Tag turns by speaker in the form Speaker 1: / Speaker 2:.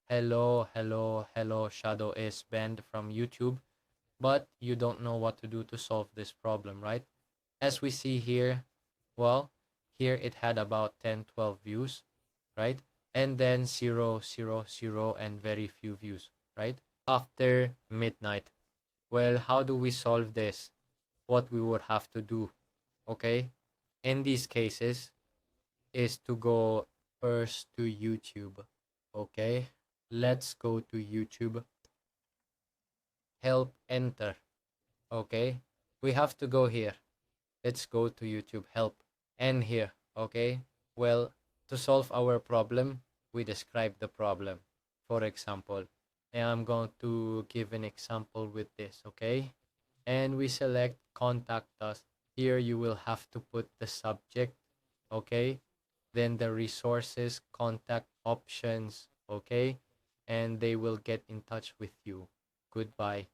Speaker 1: Hello, Shadow is banned from YouTube, but you don't know what to do to solve this problem, right? As we see here, well, here it had about 10, 12 views, right? And then 0, 0, 0, and very few views, right? After midnight. Well, how do we solve this? What we would have to do, okay? In these cases, is to go first to YouTube, okay? Let's go to YouTube. Help, enter, okay? We have to go here. Let's go to YouTube help and here, okay? Well, to solve our problem, we describe the problem. For example, I'm going to give an example with this, okay? And we select contact us. Here you will have to put the subject, okay? Then the resources, contact options, okay? And they will get in touch with you. Goodbye.